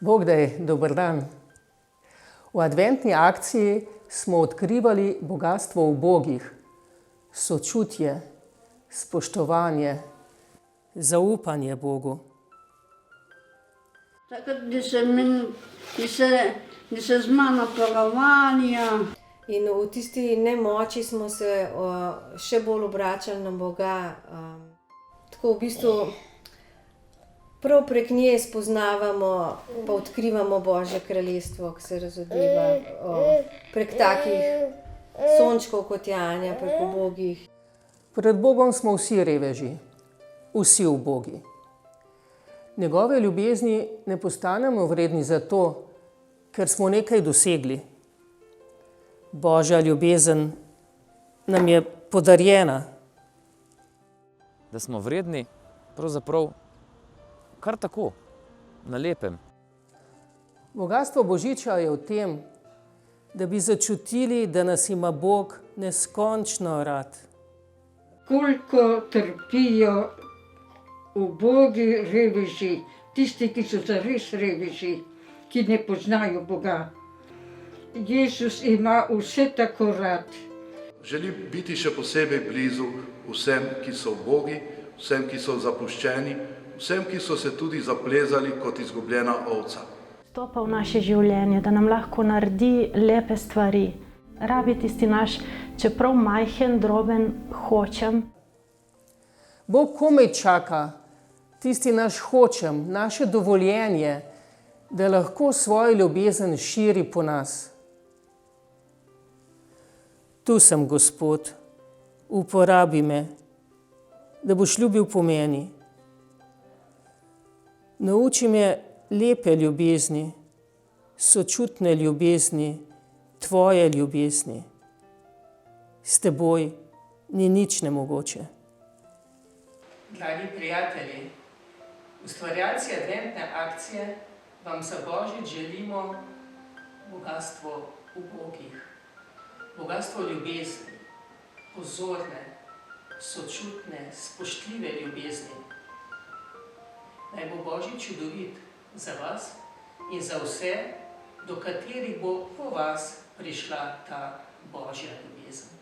Bog daj, dober dan. V adventni akciji smo odkrivali bogastvo ubogih, sočutje, spoštovanje, zaupanje Bogu. Takrat da se zmanj pogovanja. In v tisti nemoči smo se še bolj obračali na Boga. Tako v bistvu prav prek nje spoznavamo pa odkrivamo Božje kraljestvo, ki se razodeva prek takih sončkov kot je Anja, prek ubogih. Pred Bogom smo vsi reveži, vsi ubogi. Njegove ljubezni ne postanemo vredni zato, ker smo nekaj dosegli. Božja ljubezen nam je podarjena. Da smo vredni pravzaprav kar tako, na lepem. Bogastvo Božiča je v tem, da bi začutili, da nas ima Bog neskončno rad. Koliko trpijo ubogi reveži, tisti, ki so zares reveži, ki ne poznajo Boga. Jezus ima vse tako rad. Želi biti še posebej blizu vsem, ki so ubogi, vsem, ki so zapuščeni, vsem, ki so se tudi zaplezali kot izgubljena ovca. Stopa v naše življenje, da nam lahko naredi lepe stvari. Rabi tisti naš, čeprav majhen, droben, hočem. Bog komaj čaka, tisti naš hočem, naše dovoljenje, da lahko svojo ljubezen širi po nas. Tu sem, Gospod, uporabi me, da boš ljubil po meni. Nauči me lepe ljubezni, sočutne ljubezni, tvoje ljubezni. S teboj ni nič nemogoče. Dragi prijatelji, ustvarjalci adventne akcije vam za Božič želimo bogastvo ubogih, bogastvo ljubezni, pozorne, sočutne, spoštljive ljubezni. Naj bo Božič čudovit za vas in za vse, do katerih bo po vas prišla ta Božja ljubezen.